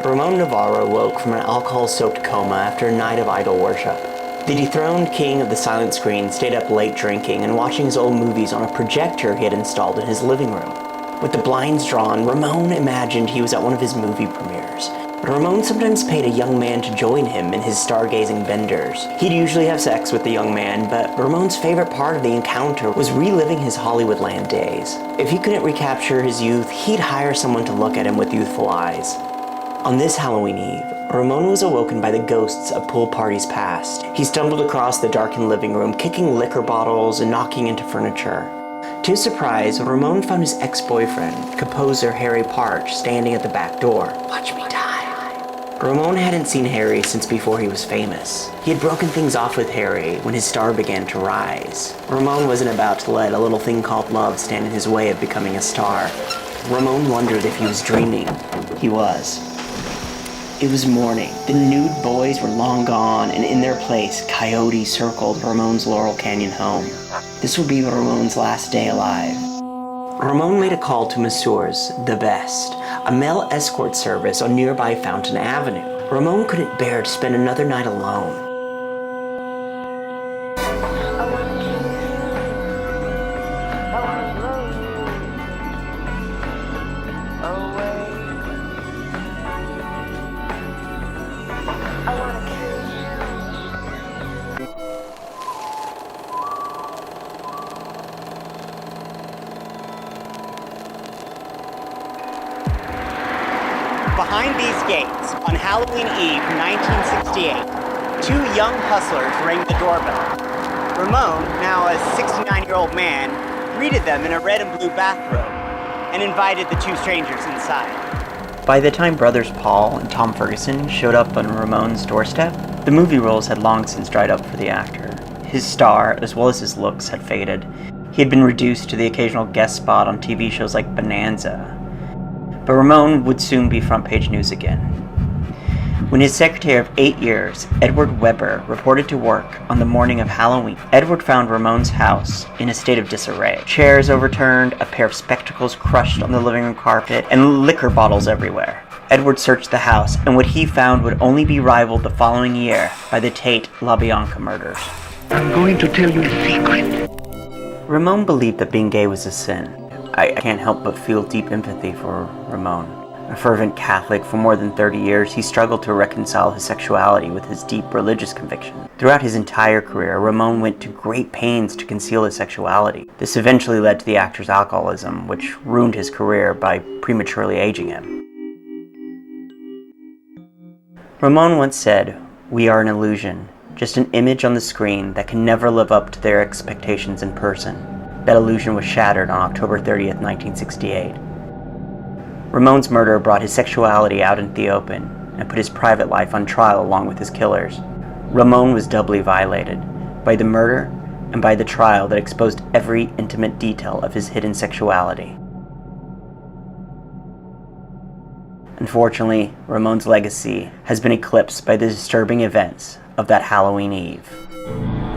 Ramon Novarro woke from an alcohol-soaked coma after a night of idol worship. The dethroned king of the silent screen stayed up late drinking and watching his old movies on a projector he had installed in his living room. With the blinds drawn, Ramon imagined he was at one of his movie premieres. But Ramon sometimes paid a young man to join him in his stargazing benders. He'd usually have sex with the young man, but Ramon's favorite part of the encounter was reliving his Hollywoodland days. If he couldn't recapture his youth, he'd hire someone to look at him with youthful eyes. On this Halloween Eve, Ramon was awoken by the ghosts of pool parties past. He stumbled across the darkened living room, kicking liquor bottles and knocking into furniture. To his surprise, Ramon found his ex-boyfriend, composer Harry Parch, standing at the back door. "Watch me die." Ramon hadn't seen Harry since before he was famous. He had broken things off with Harry when his star began to rise. Ramon wasn't about to let a little thing called love stand in his way of becoming a star. Ramon wondered if he was dreaming. He was. It was morning. The nude boys were long gone, and in their place, coyotes circled Ramon's Laurel Canyon home. This would be Ramon's last day alive. Ramon made a call to Messieurs, the Best, a male escort service on nearby Fountain Avenue. Ramon couldn't bear to spend another night alone. Behind these gates, on Halloween Eve 1968, two young hustlers rang the doorbell. Ramon, now a 69-year-old man, greeted them in a red and blue bathrobe and invited the two strangers inside. By the time brothers Paul and Tom Ferguson showed up on Ramon's doorstep, the movie roles had long since dried up for the actor. His star, as well as his looks, had faded. He had been reduced to the occasional guest spot on TV shows like Bonanza. But Ramon would soon be front-page news again. When his secretary of 8 years, Edward Weber, reported to work on the morning of Halloween, Edward found Ramon's house in a state of disarray. Chairs overturned, a pair of spectacles crushed on the living room carpet, and liquor bottles everywhere. Edward searched the house, and what he found would only be rivaled the following year by the Tate LaBianca murders. I'm going to tell you a secret. Ramon believed that being gay was a sin. I can't help but feel deep empathy for Ramon. A fervent Catholic for more than 30 years, he struggled to reconcile his sexuality with his deep religious conviction. Throughout his entire career, Ramon went to great pains to conceal his sexuality. This eventually led to the actor's alcoholism, which ruined his career by prematurely aging him. Ramon once said, "We are an illusion, just an image on the screen that can never live up to their expectations in person." That illusion was shattered on October 30th, 1968. Ramon's murder brought his sexuality out into the open and put his private life on trial along with his killers. Ramon was doubly violated by the murder and by the trial that exposed every intimate detail of his hidden sexuality. Unfortunately, Ramon's legacy has been eclipsed by the disturbing events of that Halloween Eve.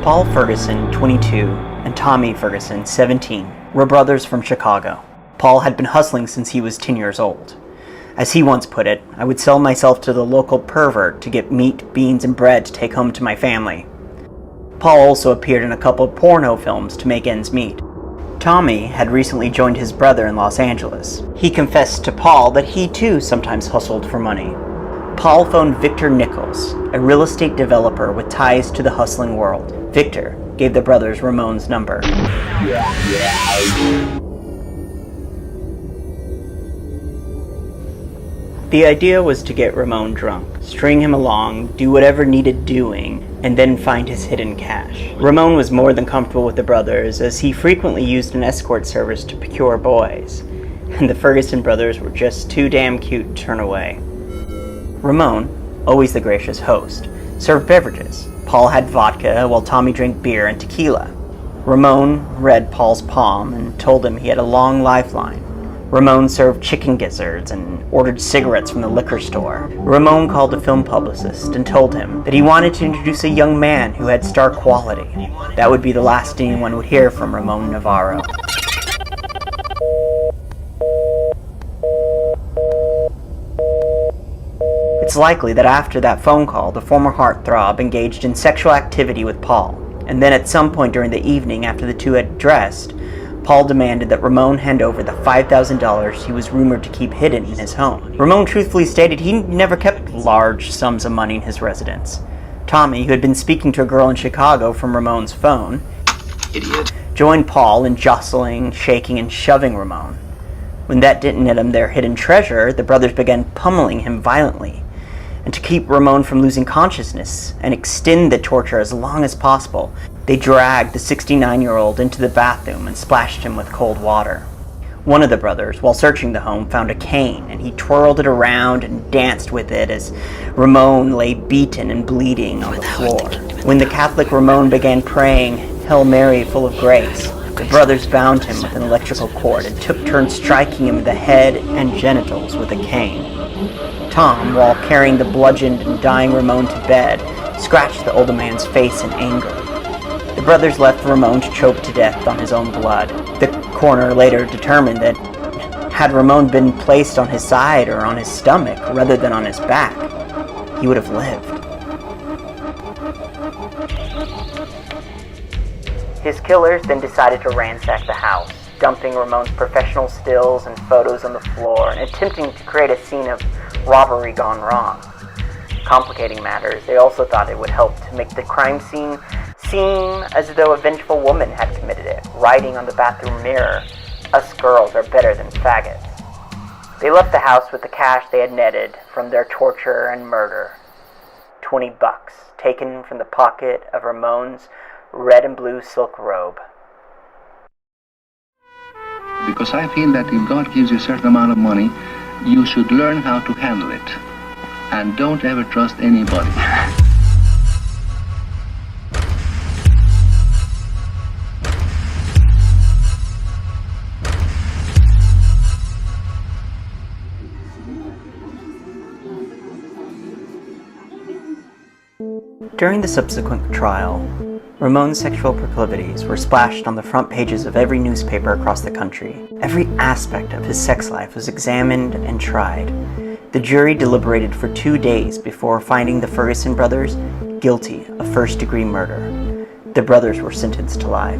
Paul Ferguson, 22, and Tommy Ferguson, 17, were brothers from Chicago. Paul had been hustling since he was 10 years old. As he once put it, "I would sell myself to the local pervert to get meat, beans, and bread to take home to my family." Paul also appeared in a couple of porno films to make ends meet. Tommy had recently joined his brother in Los Angeles. He confessed to Paul that he too sometimes hustled for money. Paul phoned Victor Nichols, a real estate developer with ties to the hustling world. Victor gave the brothers Ramon's number. The idea was to get Ramon drunk, string him along, do whatever needed doing, and then find his hidden cash. Ramon was more than comfortable with the brothers, as he frequently used an escort service to procure boys, and the Ferguson brothers were just too damn cute to turn away. Ramon, always the gracious host, served beverages. Paul had vodka, while Tommy drank beer and tequila. Ramon read Paul's palm and told him he had a long lifeline. Ramon served chicken gizzards and ordered cigarettes from the liquor store. Ramon called a film publicist and told him that he wanted to introduce a young man who had star quality. That would be the last anyone would hear from Ramon Novarro. It's likely that after that phone call, the former heartthrob engaged in sexual activity with Paul, and then at some point during the evening after the two had dressed, Paul demanded that Ramon hand over the $5,000 he was rumored to keep hidden in his home. Ramon truthfully stated he never kept large sums of money in his residence. Tommy, who had been speaking to a girl in Chicago from Ramon's phone, joined Paul in jostling, shaking, and shoving Ramon. When that didn't net him their hidden treasure, the brothers began pummeling him violently. And to keep Ramon from losing consciousness and extend the torture as long as possible, they dragged the 69-year-old into the bathroom and splashed him with cold water. One of the brothers, while searching the home, found a cane, and he twirled it around and danced with it as Ramon lay beaten and bleeding on the floor. When the Catholic Ramon began praying, "Hail Mary, full of grace," the brothers bound him with an electrical cord and took turns striking him in the head and genitals with a cane. Tom, while carrying the bludgeoned and dying Ramon to bed, scratched the older man's face in anger. The brothers left Ramon to choke to death on his own blood. The coroner later determined that had Ramon been placed on his side or on his stomach rather than on his back, he would have lived. His killers then decided to ransack the house, dumping Ramon's professional stills and photos on the floor and attempting to create a scene of robbery gone wrong. Complicating matters, they also thought it would help to make the crime scene seem as though a vengeful woman had committed it, writing on the bathroom mirror, "Us girls are better than faggots." They left the house with the cash they had netted from their torture and murder. $20 taken from the pocket of Ramon's red and blue silk robe. Because I feel that if God gives you a certain amount of money, you should learn how to handle it. And don't ever trust anybody. During the subsequent trial, Ramon's sexual proclivities were splashed on the front pages of every newspaper across the country. Every aspect of his sex life was examined and tried. The jury deliberated for 2 days before finding the Ferguson brothers guilty of first-degree murder. The brothers were sentenced to life.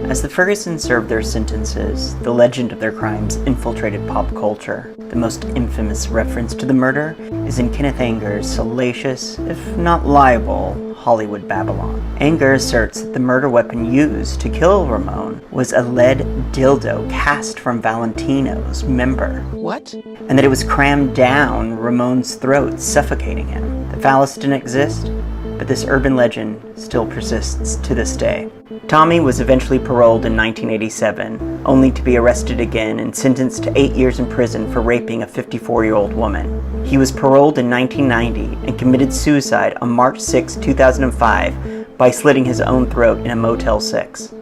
As the Fergusons served their sentences, the legend of their crimes infiltrated pop culture. The most infamous reference to the murder is in Kenneth Anger's salacious, if not liable, Hollywood Babylon. Anger asserts that the murder weapon used to kill Ramon was a lead dildo cast from Valentino's member. What? And that it was crammed down Ramon's throat, suffocating him. The phallus didn't exist, but this urban legend still persists to this day. Tommy was eventually paroled in 1987, only to be arrested again and sentenced to 8 years in prison for raping a 54-year-old woman. He was paroled in 1990 and committed suicide on March 6, 2005 by slitting his own throat in a Motel 6.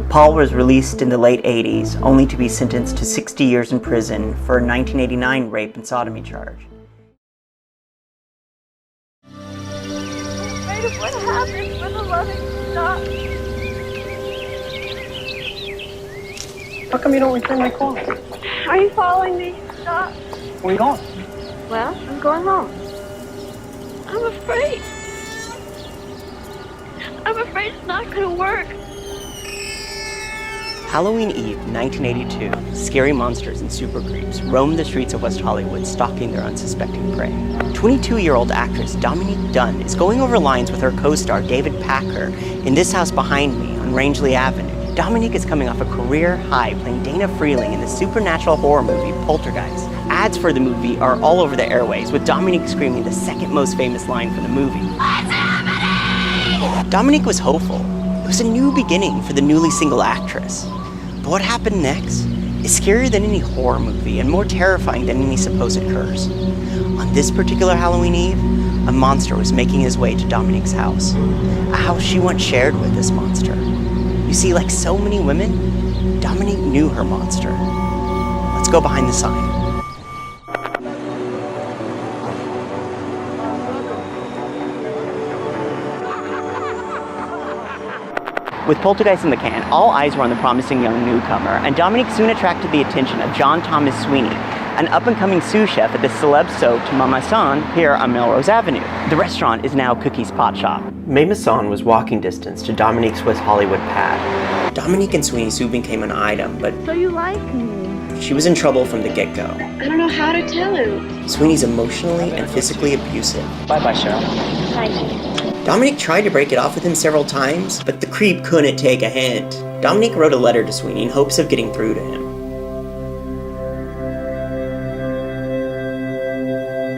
Paul was released in the late 80s, only to be sentenced to 60 years in prison for a 1989 rape and sodomy charge. What happens when the loving stops? How come you don't return my call? Are you following me? Stop. Where are you going? Well, I'm going home. I'm afraid. I'm afraid it's not going to work. Halloween Eve, 1982, scary monsters and super creeps roamed the streets of West Hollywood, stalking their unsuspecting prey. 22-year-old actress Dominique Dunne is going over lines with her co-star David Packer in This House Behind Me on Rangeley Avenue. Dominique is coming off a career high playing Dana Freeling in the supernatural horror movie Poltergeist. Ads for the movie are all over the airways, with Dominique screaming the second most famous line from the movie. What's happening? Dominique was hopeful. It was a new beginning for the newly single actress. But what happened next is scarier than any horror movie and more terrifying than any supposed curse. On this particular Halloween Eve, a monster was making his way to Dominique's house. A house she once shared with this monster. You see, like so many women, Dominique knew her monster. Let's go behind the sign. With Poltergeist in the can, all eyes were on the promising young newcomer, and Dominique soon attracted the attention of John Thomas Sweeney, an up-and-coming sous chef at the celeb-soaked Mama San here on Melrose Avenue. The restaurant is now Cookie's Pot Shop. Mae Masson was walking distance to Dominique's West Hollywood pad. Dominique and Sweeney soon became an item, but So you like me? she was in trouble from the get-go. I don't know how to tell him. Sweeney's emotionally and physically abusive. Bye-bye, Cheryl. Thank you. Dominique tried to break it off with him several times, but the creep couldn't take a hint. Dominique wrote a letter to Sweeney in hopes of getting through to him.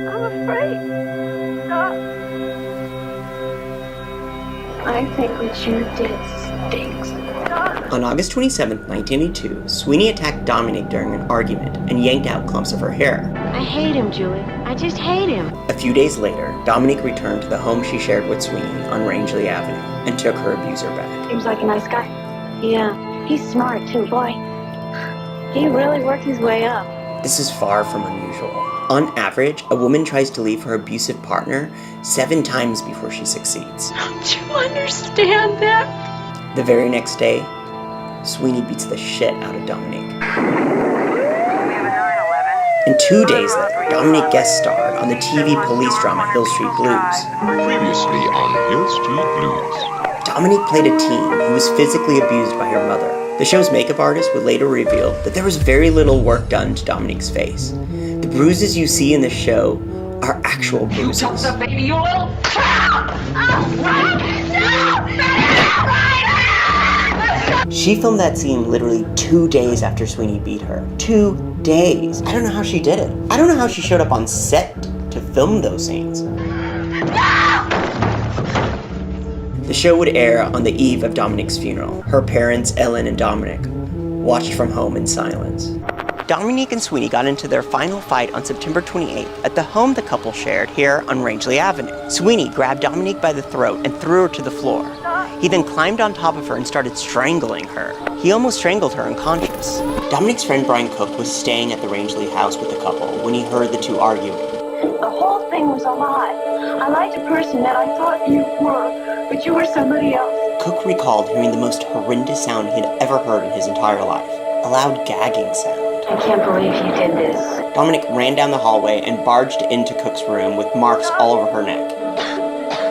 I'm afraid. Stop. I think what you did stinks. Stop. On August 27, 1982, Sweeney attacked Dominique during an argument and yanked out clumps of her hair. I hate him, Julie. I just hate him. A few days later, Dominique returned to the home she shared with Sweeney on Rangeley Avenue and took her abuser back. Seems like a nice guy. Yeah, he's smart too, boy. He really worked his way up. This is far from unusual. On average, a woman tries to leave her abusive partner 7 times before she succeeds. Don't you understand that? The very next day, Sweeney beats the shit out of Dominique. And 2 days later, Dominique guest starred on the TV police drama Hill Street Blues. Previously on Hill Street Blues. Dominique played a teen who was physically abused by her mother. The show's makeup artist would later reveal that there was very little work done to Dominique's face. The bruises you see in the show are actual bruises. You took the baby, you little crap! She filmed that scene literally 2 days after Sweeney beat her. 2 days. I don't know how she did it. I don't know how she showed up on set to film those scenes. The show would air on the eve of Dominique's funeral. Her parents, Ellen and Dominic, watched from home in silence. Dominique and Sweeney got into their final fight on September 28th at the home the couple shared here on Rangeley Avenue. Sweeney grabbed Dominique by the throat and threw her to the floor. He then climbed on top of her and started strangling her. He almost strangled her unconscious. Dominique's friend Brian Cook was staying at the Rangeley house with the couple when he heard the two arguing. The whole thing was a lie. I liked a person that I thought you were, but you were somebody else. Cook recalled hearing the most horrendous sound he had ever heard in his entire life. A loud gagging sound. I can't believe you did this. Dominique ran down the hallway and barged into Cook's room with marks all over her neck.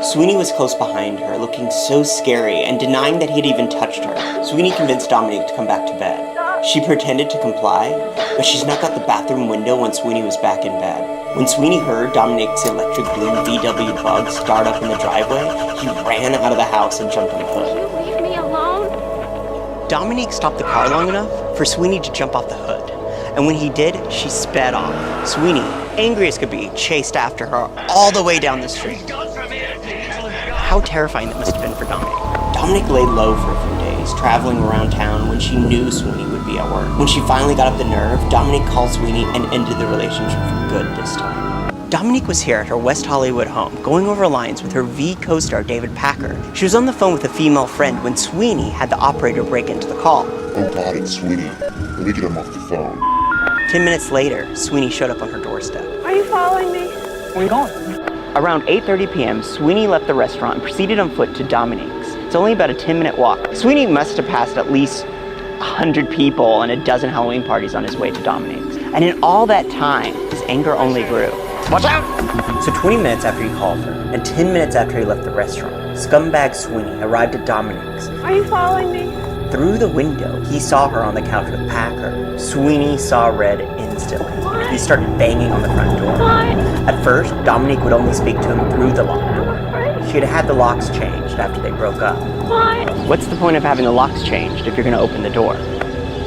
Sweeney was close behind her, looking so scary and denying that he had even touched her. Sweeney convinced Dominique to come back to bed. She pretended to comply, but she snuck out the bathroom window when Sweeney was back in bed. When Sweeney heard Dominique's electric blue VW bug start up in the driveway, he ran out of the house and jumped on the hood. Will you leave me alone? Dominique stopped the car long enough for Sweeney to jump off the hood. And when he did, she sped off. Sweeney, angry as could be, chased after her all the way down the street. How terrifying that must have been for Dominique. Dominique laid low for a few days, traveling around town when she knew Sweeney would be at work. When she finally got up the nerve, Dominique called Sweeney and ended the relationship for good this time. Dominique was here at her West Hollywood home, going over lines with her V co-star David Packer. She was on the phone with a female friend when Sweeney had the operator break into the call. Oh God, it's Sweeney. Let me get him off the phone. 10 minutes later, Sweeney showed up on her doorstep. Are you following me? Where are you going? Around 8:30 p.m., Sweeney left the restaurant and proceeded on foot to Dominique's. It's only about a 10-minute walk. Sweeney must have passed at least 100 people and a dozen Halloween parties on his way to Dominique's. And in all that time, his anger only grew. Watch out! So 20 minutes after he called her, and 10 minutes after he left the restaurant, scumbag Sweeney arrived at Dominique's. Are you following me? Through the window, he saw her on the couch with Packer. Sweeney saw red instantly. He started banging on the front door. At first, Dominique would only speak to him through the lock. She had had the locks changed after they broke up. What's the point of having the locks changed if you're going to open the door?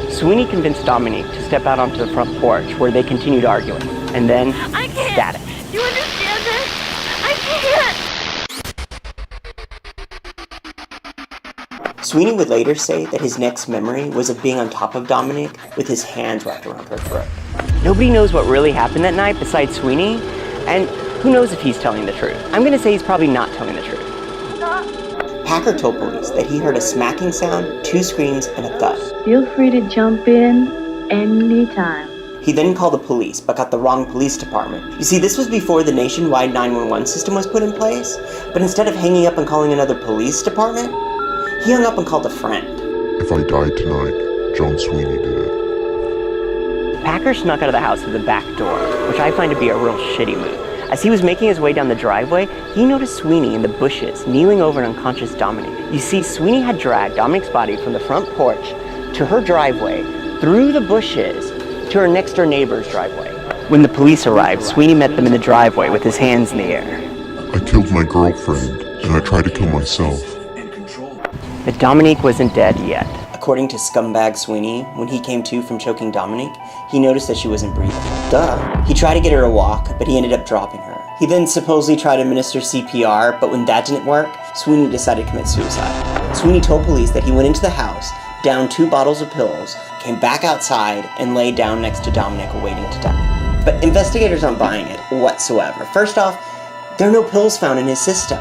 Sweeney convinced Dominique to step out onto the front porch where they continued arguing. And then, I can't. static. Do you understand this? I can't. Sweeney would later say that his next memory was of being on top of Dominique with his hands wrapped around her throat. Nobody knows what really happened that night besides Sweeney, and who knows if he's telling the truth. I'm going to say he's probably not telling the truth. Packer told police that he heard a smacking sound, 2 screams, and a thud. Feel free to jump in anytime. He then called the police, but got the wrong police department. You see, this was before the nationwide 911 system was put in place, but instead of hanging up and calling another police department, he hung up and called a friend. If I died tonight, John Sweeney did it. Packer snuck out of the house through the back door, which I find to be a real shitty move. As he was making his way down the driveway, he noticed Sweeney in the bushes, kneeling over an unconscious Dominique. You see, Sweeney had dragged Dominique's body from the front porch to her driveway, through the bushes, to her next-door neighbor's driveway. When the police arrived, Sweeney met them in the driveway with his hands in the air. I killed my girlfriend, and I tried to kill myself. But Dominique wasn't dead yet. According to Scumbag Sweeney, when he came to from choking Dominique, he noticed that she wasn't breathing. Duh. He tried to get her to walk, but he ended up dropping her. He then supposedly tried to administer CPR, but when that didn't work, Sweeney decided to commit suicide. Sweeney told police that he went into the house, downed 2 bottles of pills, came back outside, and laid down next to Dominique waiting to die. But investigators aren't buying it whatsoever. First off, there are no pills found in his system.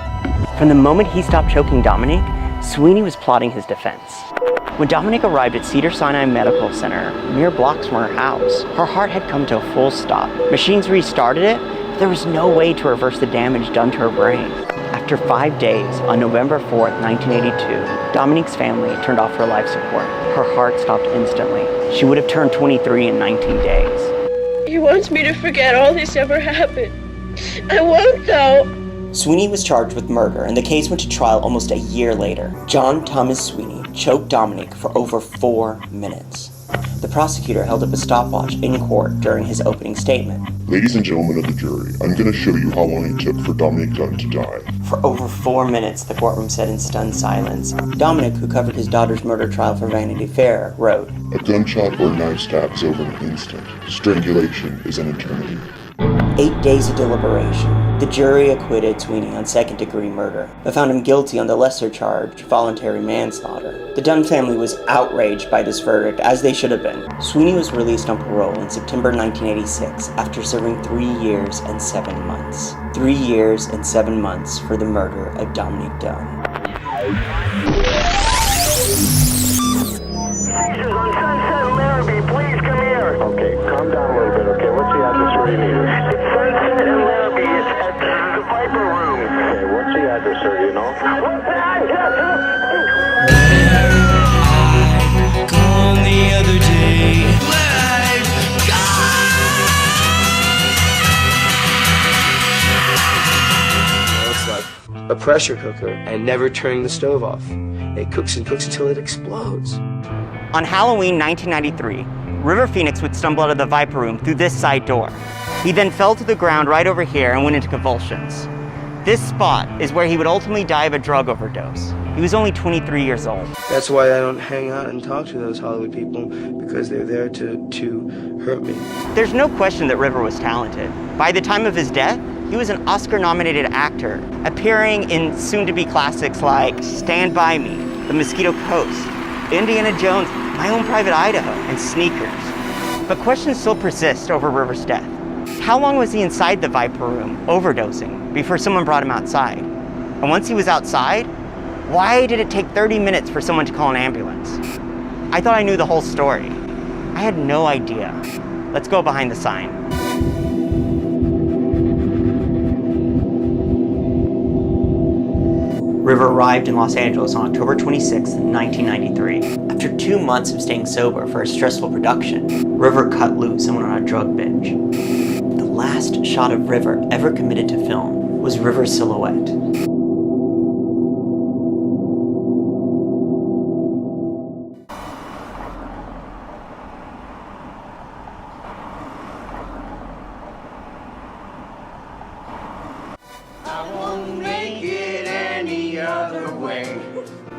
From the moment he stopped choking Dominique, Sweeney was plotting his defense. When Dominique arrived at Cedars-Sinai Medical Center, mere blocks from her house, her heart had come to a full stop. Machines restarted it, but there was no way to reverse the damage done to her brain. After 5 days, on November 4th, 1982, Dominique's family turned off her life support. Her heart stopped instantly. She would have turned 23 in 19 days. He wants me to forget all this ever happened. I won't, though. Sweeney was charged with murder, and the case went to trial almost a year later. John Thomas Sweeney choked Dominique for over 4 minutes. The prosecutor held up a stopwatch in court during his opening statement. Ladies and gentlemen of the jury, I'm going to show you how long it took for Dominique Dunne to die. For over 4 minutes, the courtroom said in stunned silence. Dominique, who covered his daughter's murder trial for Vanity Fair, wrote, A gunshot or knife stab is over an instant. Strangulation is an eternity. 8 days of deliberation. The jury acquitted Sweeney on second-degree murder, but found him guilty on the lesser charge, voluntary manslaughter. The Dunne family was outraged by this verdict, as they should have been. Sweeney was released on parole in September 1986 after serving 3 years and 7 months. 3 years and 7 months for the murder of Dominique Dunne. Station on Sunset and Larrabee, please come here. Okay, calm down a little bit, okay? What's the address where you need us? It's Sunset and Larrabee. It's at the Viper Room. Okay, what's the address, sir? Do you know? What's the address? I gone the other day. Where I've It's like a pressure cooker and never turning the stove off. It cooks and cooks until it explodes. On Halloween 1993, River Phoenix would stumble out of the Viper Room through this side door. He then fell to the ground right over here and went into convulsions. This spot is where he would ultimately die of a drug overdose. He was only 23 years old. That's why I don't hang out and talk to those Hollywood people, because they're there to hurt me. There's no question that River was talented. By the time of his death, he was an Oscar-nominated actor, appearing in soon-to-be classics like Stand By Me, The Mosquito Coast, Indiana Jones, My Own Private Idaho, and Sneakers. But questions still persist over River's death. How long was he inside the Viper Room, overdosing, before someone brought him outside? And once he was outside, why did it take 30 minutes for someone to call an ambulance? I thought I knew the whole story. I had no idea. Let's go behind the sign. River arrived in Los Angeles on October 26, 1993. After 2 months of staying sober for a stressful production, River cut loose and went on a drug binge. The last shot of River ever committed to film was River's silhouette.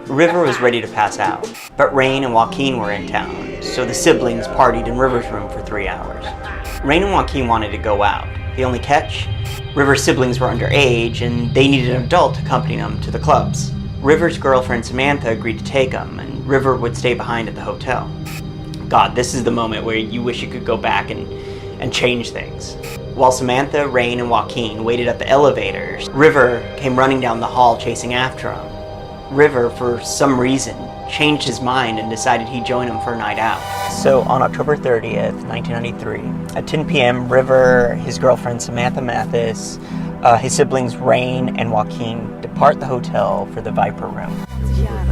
River was ready to pass out, but Rain and Joaquin were in town, so the siblings partied in River's room for 3 hours. Rain and Joaquin wanted to go out. The only catch? River's siblings were underage, and they needed an adult to accompany them to the clubs. River's girlfriend Samantha agreed to take them, and River would stay behind at the hotel. God, this is the moment where you wish you could go back and change things. While Samantha, Rain, and Joaquin waited at the elevators, River came running down the hall chasing after him. River, for some reason, changed his mind and decided he'd join him for a night out. So on October 30th, 1993, at 10 p.m., River, his girlfriend Samantha Mathis, his siblings Rain and Joaquin depart the hotel for the Viper Room.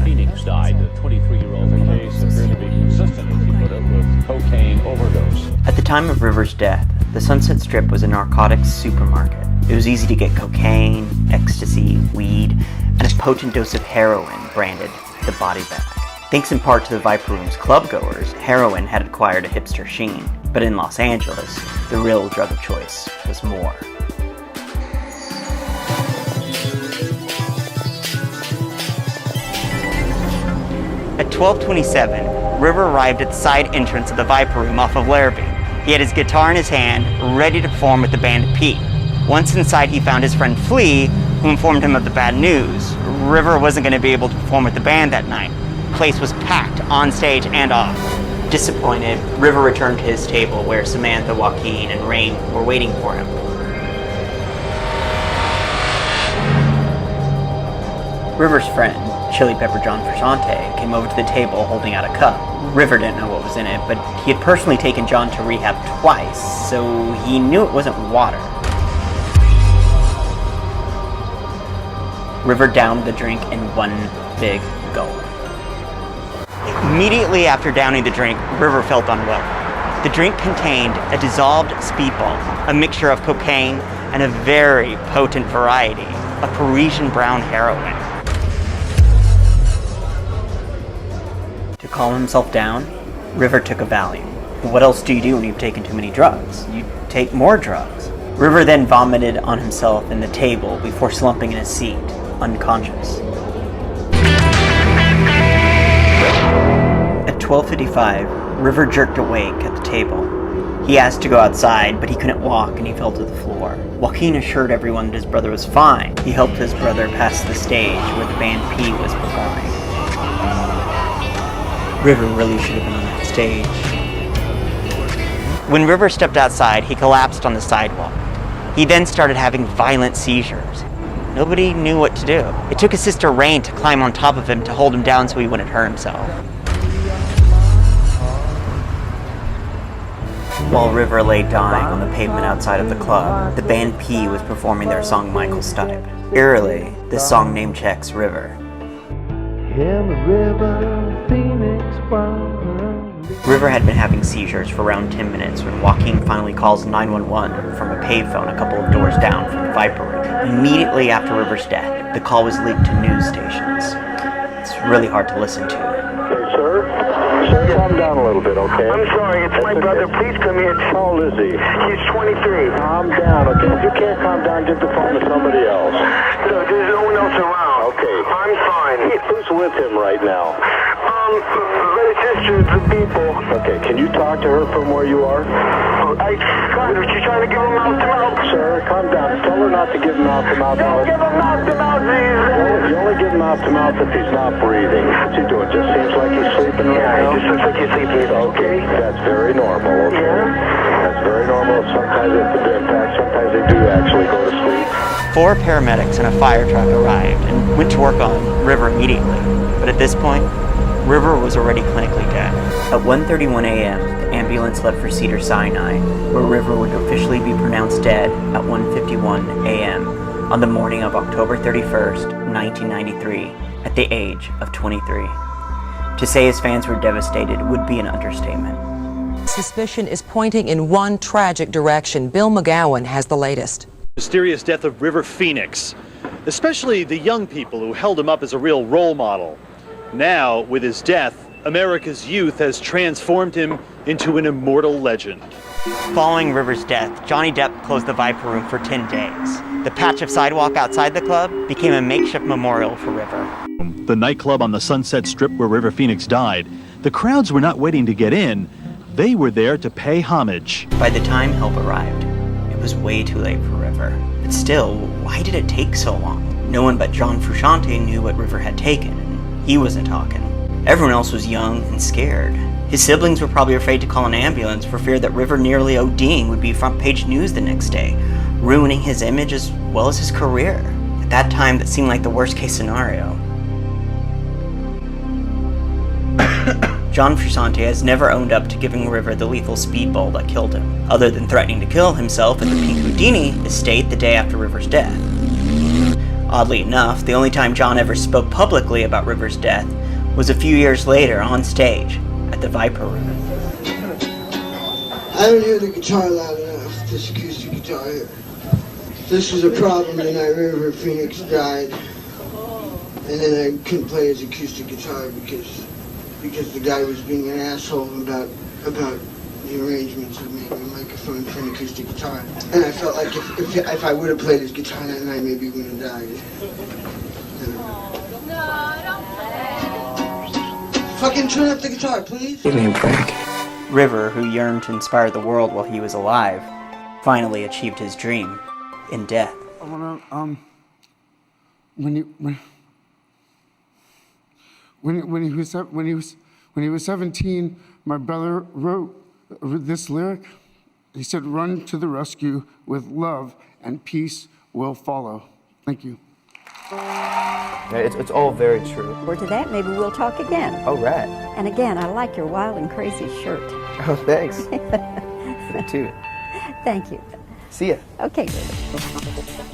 Phoenix died. The 23-year-old's case appeared to be consistent, as he put it, with cocaine overdose. At the time of River's death, the Sunset Strip was a narcotics supermarket. It was easy to get cocaine, ecstasy, weed, and a potent dose of heroin branded the body bag. Thanks in part to the Viper Room's clubgoers, heroin had acquired a hipster sheen. But in Los Angeles, the real drug of choice was more. At 12:27, River arrived at the side entrance of the Viper Room off of Larrabee. He had his guitar in his hand, ready to perform with the band Pete. Once inside, he found his friend Flea, who informed him of the bad news. River wasn't going to be able to perform with the band that night. The place was packed, on stage and off. Disappointed, River returned to his table where Samantha, Joaquin, and Rain were waiting for him. River's friend, Chili Pepper John Frusciante, came over to the table holding out a cup. River didn't know what was in it, but he had personally taken John to rehab twice, so he knew it wasn't water. River downed the drink in one big gulp. Immediately after downing the drink, River felt unwell. The drink contained a dissolved speedball, a mixture of cocaine and a very potent variety of Parisian brown heroin. To calm himself down, River took a Valium. What else do you do when you've taken too many drugs? You take more drugs. River then vomited on himself and the table before slumping in his seat, unconscious. At 12:55, River jerked awake at the table. He asked to go outside, but he couldn't walk and he fell to the floor. Joaquin assured everyone that his brother was fine. He helped his brother past the stage where the band P was performing. River really should have been on that stage. When River stepped outside, he collapsed on the sidewalk. He then started having violent seizures. Nobody knew what to do. It took his sister Rain to climb on top of him to hold him down so he wouldn't hurt himself. While River lay dying on the pavement outside of the club, the band P was performing their song Michael Stipe. Eerily, this song name-checks River. River had been having seizures for around 10 minutes when Joaquin finally calls 911 from a payphone a couple of doors down from the Viper Room. Immediately after River's death, the call was leaked to news stations. It's really hard to listen to. Hey, sir, calm down a little bit, okay? I'm sorry, it's my brother. Please come here. How old is he? He's 23. Calm down, okay? If you can't calm down, give the phone to somebody else. No, there's no one else around. Okay. I'm fine. Who's with him right now? My sister, the people. Okay, can you talk to her from where you are? I tried her. She's trying to give him mouth-to-mouth. Sir, calm down. Tell her not to give him mouth-to-mouth. Don't give him mouth-to-mouth, please. You only give him mouth-to-mouth if he's not breathing. What's he doing? Just seems like he's sleeping right now? Yeah, it just looks like he's sleeping. Okay, that's very normal, okay? Yeah. That's very normal. Sometimes it's a bit impact. Sometimes they do actually go to sleep. 4 paramedics and a fire truck arrived and went to work on River immediately. But at this point, River was already clinically dead. At 1:31 a.m., the ambulance left for Cedars-Sinai, where River would officially be pronounced dead at 1:51 a.m. on the morning of October 31st, 1993, at the age of 23. To say his fans were devastated would be an understatement. Suspicion is pointing in one tragic direction. Bill McGowan has the latest. Mysterious death of River Phoenix, especially the young people who held him up as a real role model. Now, with his death, America's youth has transformed him into an immortal legend. Following River's death, Johnny Depp closed the Viper Room for 10 days. The patch of sidewalk outside the club became a makeshift memorial for River. The nightclub on the Sunset Strip where River Phoenix died, the crowds were not waiting to get in. They were there to pay homage. By the time help arrived, it was way too late for River. But still, why did it take so long? No one but John Frusciante knew what River had taken. He wasn't talking. Everyone else was young and scared. His siblings were probably afraid to call an ambulance for fear that River nearly ODing would be front page news the next day, ruining his image as well as his career. At that time, that seemed like the worst case scenario. John Frusciante has never owned up to giving River the lethal speedball that killed him, other than threatening to kill himself at the Pink Houdini estate the day after River's death. Oddly enough, the only time John ever spoke publicly about River's death was a few years later on stage at the Viper Room. I don't hear the guitar loud enough, this acoustic guitar here. This was a problem the night River Phoenix died. And then I couldn't play his acoustic guitar because the guy was being an asshole about the arrangements of making a microphone for an acoustic guitar. And I felt like if I would have played his guitar that night, maybe he would have died. Fucking turn up the guitar, please. Give me a break. River, who yearned to inspire the world while he was alive, finally achieved his dream in death. I wanna, when he was 17, my brother wrote this lyric. He said, "Run to the rescue with love and peace will follow." Thank you. It's all very true. Or to that, maybe we'll talk again. Oh, right. And again, I like your wild and crazy shirt. Oh, thanks. You too. Thank you. See ya. Okay, David.